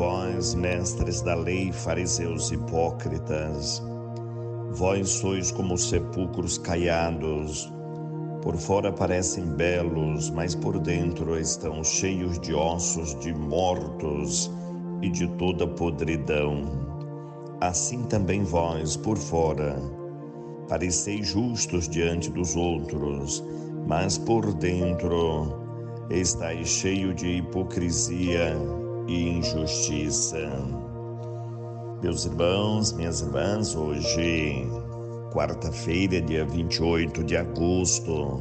vós, mestres da lei, fariseus hipócritas, vós sois como sepulcros caiados, por fora parecem belos, mas por dentro estão cheios de ossos de mortos e de toda podridão. Assim também vós, por fora, pareceis justos diante dos outros, mas por dentro estáis cheio de hipocrisia e injustiça. Meus irmãos, minhas irmãs, hoje, quarta-feira, dia 28 de agosto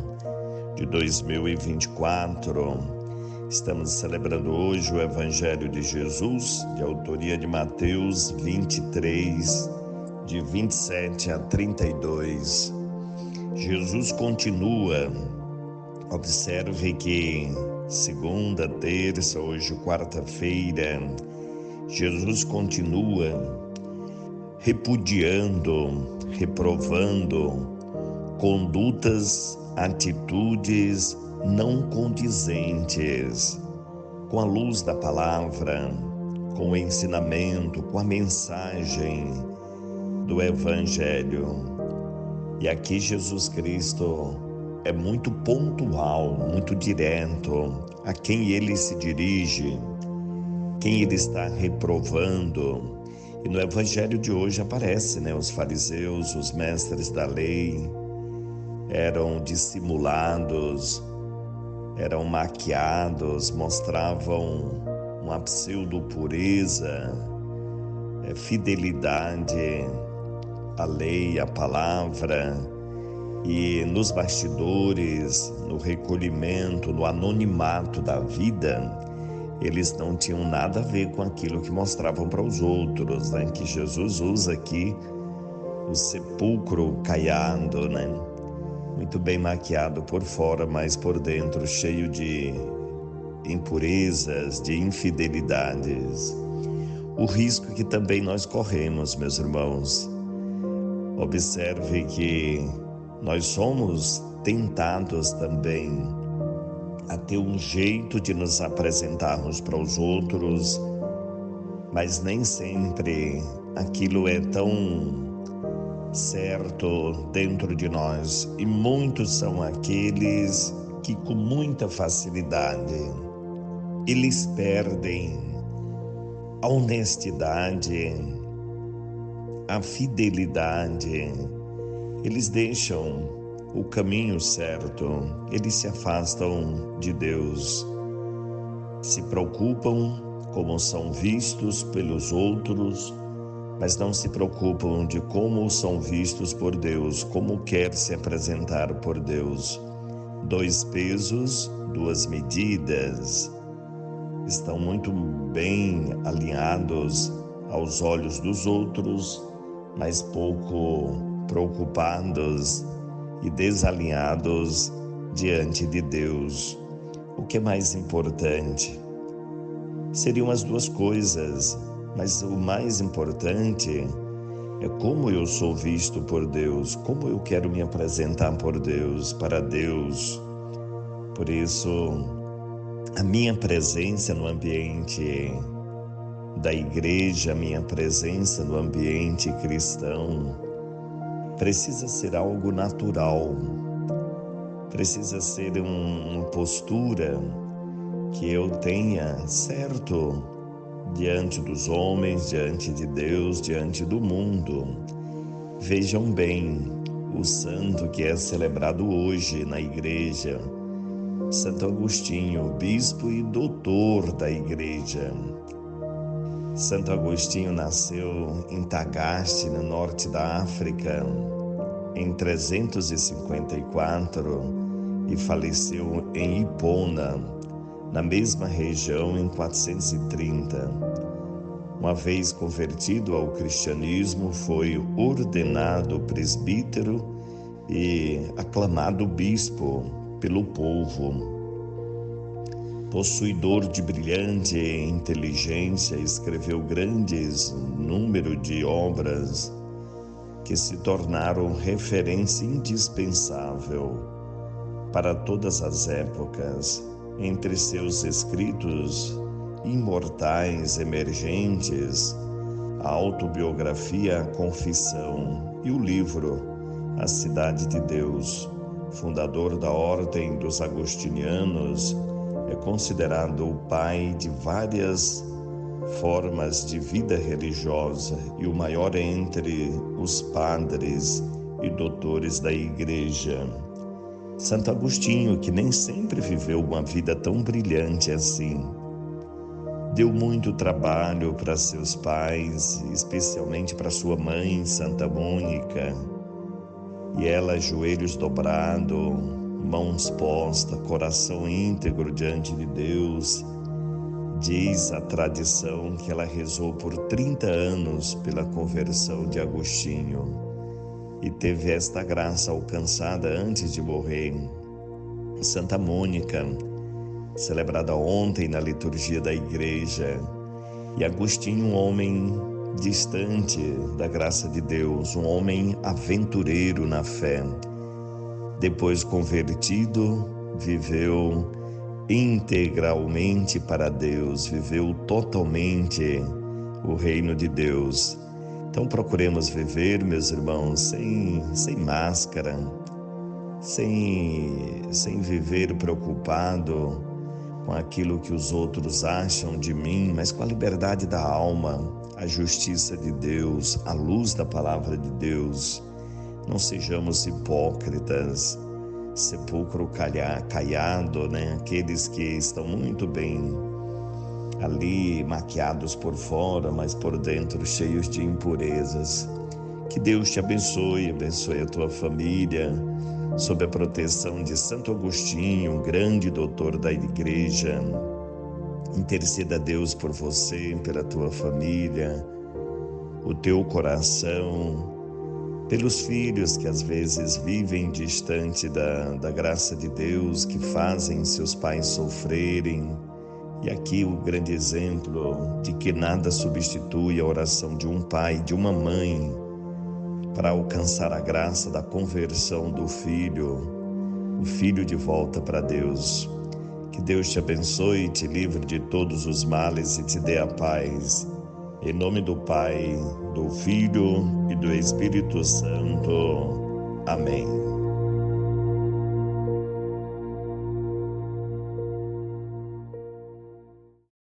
de 2024, estamos celebrando hoje o Evangelho de Jesus, de autoria de Mateus 23, de 27 a 32. Jesus continua. Observe que segunda, terça, hoje quarta-feira, Jesus continua repudiando, reprovando condutas, atitudes não condizentes com a luz da palavra, com o ensinamento, com a mensagem do Evangelho. E aqui Jesus Cristo é muito pontual, muito direto a quem ele se dirige, quem ele está reprovando. E no Evangelho de hoje aparece, os fariseus, os mestres da lei, eram dissimulados, eram maquiados, mostravam uma pseudo-pureza, fidelidade à lei, à palavra. E nos bastidores, no recolhimento, no anonimato da vida, eles não tinham nada a ver com aquilo que mostravam para os outros, que Jesus usa aqui o sepulcro caiado, muito bem maquiado por fora, mas por dentro cheio de impurezas, de infidelidades. O risco que também nós corremos, meus irmãos. Observe que nós somos tentados também a ter um jeito de nos apresentarmos para os outros, mas nem sempre aquilo é tão certo dentro de nós. E muitos são aqueles que com muita facilidade eles perdem a honestidade, a fidelidade. Eles deixam o caminho certo, eles se afastam de Deus, se preocupam como são vistos pelos outros, mas não se preocupam de como são vistos por Deus, como quer se apresentar por Deus. 2 pesos, 2 medidas, estão muito bem alinhados aos olhos dos outros, mas pouco preocupados e desalinhados diante de Deus. O que é mais importante? Seriam as 2 coisas, mas o mais importante é como eu sou visto por Deus, como eu quero me apresentar por Deus, para Deus. Por isso, a minha presença no ambiente da igreja, a minha presença no ambiente cristão, precisa ser algo natural, precisa ser uma postura que eu tenha certo diante dos homens, diante de Deus, diante do mundo. Vejam bem, o santo que é celebrado hoje na igreja, Santo Agostinho, bispo e doutor da igreja. Santo Agostinho nasceu em Tagaste, no norte da África, em 354 e faleceu em Hipona, na mesma região, em 430. Uma vez convertido ao cristianismo, foi ordenado presbítero e aclamado bispo pelo povo. Possuidor de brilhante inteligência, escreveu grandes número de obras que se tornaram referência indispensável para todas as épocas. Entre seus escritos imortais emergentes, a autobiografia Confissão e o livro A Cidade de Deus. Fundador da Ordem dos Agostinianos, é considerado o pai de várias formas de vida religiosa e o maior entre os padres e doutores da Igreja. Santo Agostinho, que nem sempre viveu uma vida tão brilhante assim, deu muito trabalho para seus pais, especialmente para sua mãe, Santa Mônica, e ela, joelhos dobrados, mãos postas, coração íntegro diante de Deus. Diz a tradição que ela rezou por 30 anos pela conversão de Agostinho e teve esta graça alcançada antes de morrer. Santa Mônica, celebrada ontem na liturgia da igreja, e Agostinho, um homem distante da graça de Deus, um homem aventureiro na fé. Depois convertido, viveu integralmente para Deus, viveu totalmente o reino de Deus. Então procuremos viver, meus irmãos, sem máscara, sem viver preocupado com aquilo que os outros acham de mim, mas com a liberdade da alma, a justiça de Deus, a luz da palavra de Deus. Não sejamos hipócritas, sepulcro caiado, Aqueles que estão muito bem ali maquiados por fora, mas por dentro cheios de impurezas. Que Deus te abençoe a tua família, sob a proteção de Santo Agostinho, um grande doutor da igreja. Interceda a Deus por você, pela tua família, o teu coração, pelos filhos que às vezes vivem distante da graça de Deus, que fazem seus pais sofrerem. E aqui o grande exemplo de que nada substitui a oração de um pai, de uma mãe, para alcançar a graça da conversão do filho, o filho de volta para Deus. Que Deus te abençoe, te livre de todos os males e te dê a paz. Em nome do Pai, do Filho e do Espírito Santo. Amém.